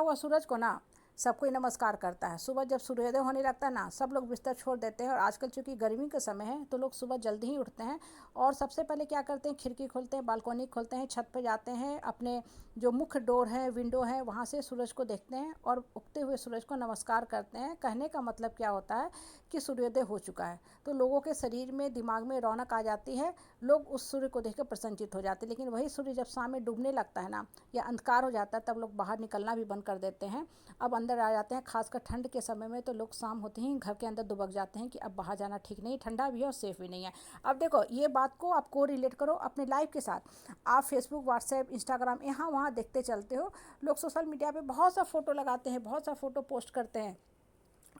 हुआ सूरज को ना सब कोई नमस्कार करता है। सुबह जब सूर्योदय होने लगता है ना, सब लोग बिस्तर छोड़ देते हैं। और आजकल चूंकि गर्मी का समय है तो लोग सुबह जल्दी ही उठते हैं और सबसे पहले क्या करते हैं, खिड़की खोलते हैं, बालकोनी खोलते हैं, छत पर जाते हैं, अपने जो मुख्य डोर है, विंडो है, वहाँ से सूरज को देखते हैं और उगते हुए सूरज को नमस्कार करते हैं। कहने का मतलब क्या होता है कि सूर्योदय हो चुका है, तो लोगों के शरीर में, दिमाग में रौनक आ जाती है, लोग उस सूर्य को देखकर प्रसन्नचित्त हो जाते हैं। लेकिन वही सूर्य जब शाम में डूबने लगता है ना, या अंधकार हो जाता है, तब लोग बाहर निकलना भी बंद कर देते हैं, अब अंदर आ जाते हैं। खासकर ठंड के समय में तो लोग शाम होते ही घर के अंदर दुबक जाते हैं कि अब बाहर जाना ठीक नहीं, ठंडा भी है और सेफ भी नहीं है। अब देखो, ये बात को आपको रिलेट करो अपने लाइफ के साथ। आप फेसबुक, व्हाट्सएप, इंस्टाग्राम यहाँ वहाँ देखते चलते हो, लोग सोशल मीडिया पे बहुत सा फोटो लगाते हैं, बहुत सा फोटो पोस्ट करते हैं।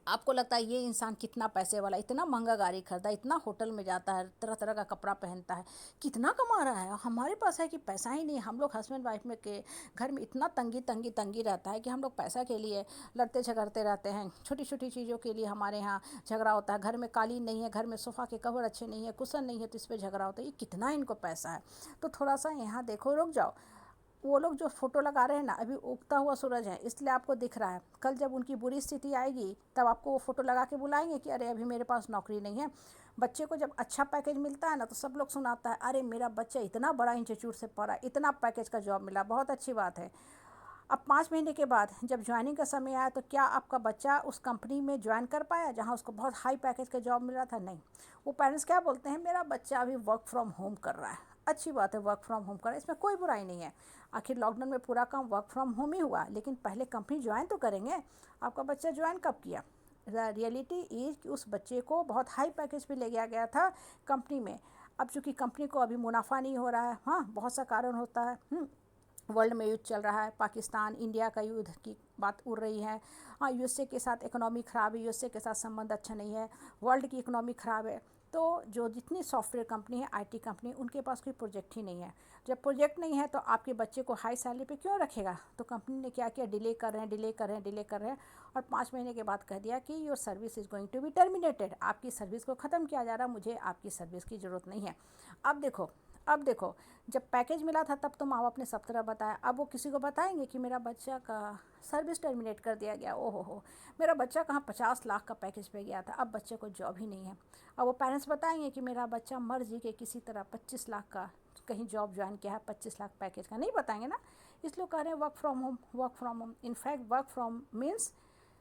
आपको लगता है ये इंसान कितना पैसे वाला, इतना महंगा गाड़ी खरीदा, इतना होटल में जाता है, तरह तरह का कपड़ा पहनता है, कितना कमा रहा है। हमारे पास है कि पैसा ही नहीं। हम लोग हस्बैंड वाइफ में के घर में इतना तंगी तंगी तंगी रहता है कि हम लोग पैसा के लिए लड़ते झगड़ते रहते हैं। छोटी छोटी चीज़ों के लिए हमारे यहाँ झगड़ा होता है। घर में कालीन नहीं है, घर में सोफ़ा के कवर अच्छे नहीं है, कुशन नहीं है, तो इस पर झगड़ा होता है, ये कितना इनको पैसा है। तो थोड़ा सा यहाँ देखो, रुक जाओ। वो लोग जो फोटो लगा रहे हैं ना, अभी उगता हुआ सूरज है इसलिए आपको दिख रहा है। कल जब उनकी बुरी स्थिति आएगी तब आपको वो फोटो लगा के बुलाएंगे कि अरे अभी मेरे पास नौकरी नहीं है। बच्चे को जब अच्छा पैकेज मिलता है ना, तो सब लोग सुनाता है, अरे मेरा बच्चा इतना बड़ा इंस्टीट्यूट से पढ़ा, इतना पैकेज का जॉब मिला, बहुत अच्छी बात है। अब 5 महीने के बाद जब ज्वाइनिंग का समय आया, तो क्या आपका बच्चा उस कंपनी में ज्वाइन कर पाया जहां उसको बहुत हाई पैकेज का जॉब मिल रहा था? नहीं। वो पेरेंट्स क्या बोलते हैं, मेरा बच्चा अभी वर्क फ्रॉम होम कर रहा है। अच्छी बात है, वर्क फ्रॉम होम कर रहा है, इसमें कोई बुराई नहीं है। आखिर लॉकडाउन में पूरा काम वर्क फ्रॉम होम ही हुआ, लेकिन पहले कंपनी ज्वाइन तो करेंगे। आपका बच्चा ज्वाइन कब किया? रियलिटी इज कि उस बच्चे को बहुत हाई पैकेज पे ले गया गया था कंपनी में। अब चूंकि कंपनी को अभी मुनाफा नहीं हो रहा है, हाँ बहुत सा कारण होता है। वर्ल्ड में युद्ध चल रहा है, पाकिस्तान इंडिया का युद्ध की बात उड़ रही है। हाँ, यूएसए के साथ इकोनॉमी ख़राब है, यूएसए के साथ संबंध अच्छा नहीं है, वर्ल्ड की इकोनॉमी ख़राब है। तो जो जितनी सॉफ्टवेयर कंपनी है, आईटी कंपनी, उनके पास कोई प्रोजेक्ट ही नहीं है। जब प्रोजेक्ट नहीं है तो आपके बच्चे को हाई सैलरी पे क्यों रखेगा? तो कंपनी ने क्या किया, डिले कर रहे हैं, डिले कर रहे हैं, डिले कर रहे हैं, और 5 महीने के बाद कह दिया कि your service is going to be terminated. आपकी सर्विस को ख़त्म किया जा रहा है, मुझे आपकी सर्विस की ज़रूरत नहीं है। अब देखो, जब पैकेज मिला था तब तो माँ बाप ने सब तरह बताया। अब वो किसी को बताएंगे कि मेरा बच्चा का सर्विस टर्मिनेट कर दिया गया, ओहो हो, मेरा बच्चा कहाँ 50 लाख का पैकेज पे गया था, अब बच्चे को जॉब ही नहीं है। अब वो पेरेंट्स बताएंगे कि मेरा बच्चा मर्जी के किसी तरह 25 लाख का कहीं जॉब ज्वाइन किया है, 25 लाख पैकेज का। नहीं बताएंगे ना, इसलिए कह रहे हैं work from home, work from home. In fact work from means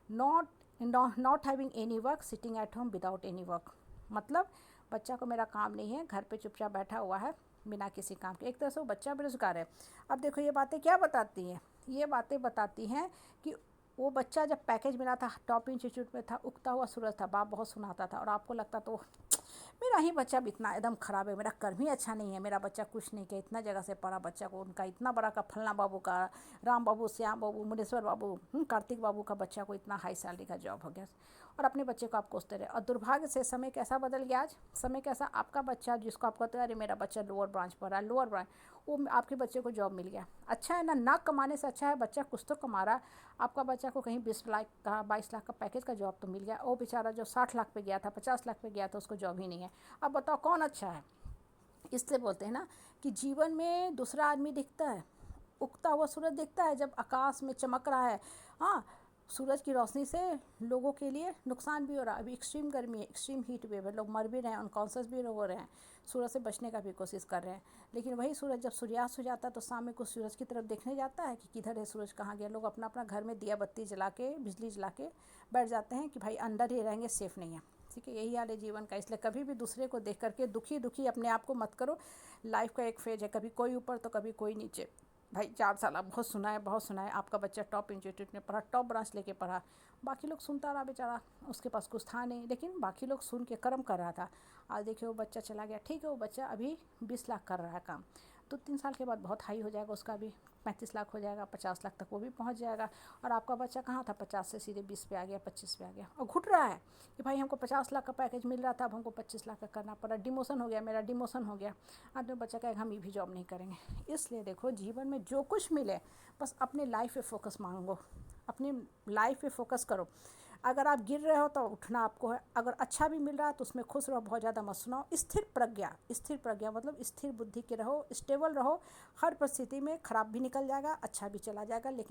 not having any work, sitting at home without any work. मतलब बच्चा को मेरा काम नहीं है, घर पे चुपचाप बैठा हुआ है बिना किसी काम के। एक तरह से वो बच्चा बेरोजगार है। अब देखो, ये बातें क्या बताती हैं? ये बातें बताती हैं कि वो बच्चा जब पैकेज मिला था, टॉप इंस्टीट्यूट में था, उगता हुआ सूरज था, बाप बहुत सुनाता था, और आपको लगता तो मेरा ही बच्चा भी इतना एकदम ख़राब है, मेरा कर्म ही अच्छा नहीं है, मेरा बच्चा कुछ नहीं किया, इतना जगह से पढ़ा, बच्चा को उनका इतना बड़ा का फलना बाबू का, राम बाबू, श्याम बाबू, मुनेश्वर बाबू, कार्तिक बाबू का बच्चा को इतना हाई सैलरी का जॉब हो गया, और अपने बच्चे को आप कोसते रहे। और दुर्भाग्य से समय कैसा बदल गया आज, समय कैसा, आपका बच्चा जिसको आप कहते हैं अरे मेरा बच्चा लोअर ब्रांच पर रहा है, लोअर ब्रांच, वो आपके बच्चे को जॉब मिल गया। अच्छा है ना कमाने से अच्छा है बच्चा कुछ तो कमा रहा है। आपका बच्चा को कहीं 20 लाख का, 22 लाख का पैकेज का जॉब तो मिल गया, वो बेचारा जो 60 लाख पे गया था, 50 लाख पे गया था, उसको जॉब ही नहीं है। अब बताओ कौन अच्छा है? इसलिए बोलते हैं ना कि जीवन में दूसरा आदमी दिखता है, उगता हुआ सूरज दिखता है जब आकाश में चमक रहा है। हाँ, सूरज की रोशनी से लोगों के लिए नुकसान भी हो रहा है। अभी एक्सट्रीम गर्मी है, एक्सट्रीम हीट वेव है, लोग मर भी रहे हैं, अनकॉन्शियस भी हो रहे हैं, सूरज से बचने का भी कोशिश कर रहे हैं। लेकिन वही सूरज जब सूर्यास्त हो जाता है तो शाम में कुछ सूरज की तरफ देखने जाता है कि किधर है सूरज, कहाँ गया। लोग अपना अपना घर में दिया बत्ती जला के, बिजली जला के बैठ जाते हैं कि भाई अंदर ही रहेंगे, सेफ़ नहीं है। ठीक है, यही हाल है जीवन का। इसलिए कभी भी दूसरे को देख करके दुखी दुखी अपने आप को मत करो। लाइफ का एक फेज है, कभी कोई ऊपर तो कभी कोई नीचे। भाई 4 साल आप बहुत सुना है, बहुत सुना है, आपका बच्चा टॉप इंस्टीट्यूट में पढ़ा, टॉप ब्रांच लेके पढ़ा, बाकी लोग सुनता रहा बेचारा, उसके पास कुछ था नहीं, लेकिन बाकी लोग सुन के कर्म कर रहा था। आज देखिए वो बच्चा चला गया। ठीक है, वो बच्चा अभी 20 लाख कर रहा है काम, तो 3 साल के बाद बहुत हाई हो जाएगा उसका, भी 35 लाख हो जाएगा, 50 लाख तक वो भी पहुंच जाएगा। और आपका बच्चा कहाँ था, 50 से सीधे 20 पे आ गया, 25 पे आ गया, और घुट रहा है कि भाई हमको 50 लाख का पैकेज मिल रहा था, अब हमको 25 लाख का करना पड़ा, डिमोशन हो गया, मेरा डिमोशन हो गया। आज तो बच्चा कहेगा हम ये भी जॉब नहीं करेंगे। इसलिए देखो, जीवन में जो कुछ मिले बस अपने लाइफ पे फोकस मांगो, अपनी लाइफ पे फोकस करो। अगर आप गिर रहे हो तो उठना आपको है, अगर अच्छा भी मिल रहा है तो उसमें खुश रहो, बहुत ज़्यादा मत सुनाओ। स्थिर प्रज्ञा मतलब स्थिर बुद्धि के रहो, स्टेबल रहो। हर परिस्थिति में खराब भी निकल जाएगा, अच्छा भी चला जाएगा, लेकिन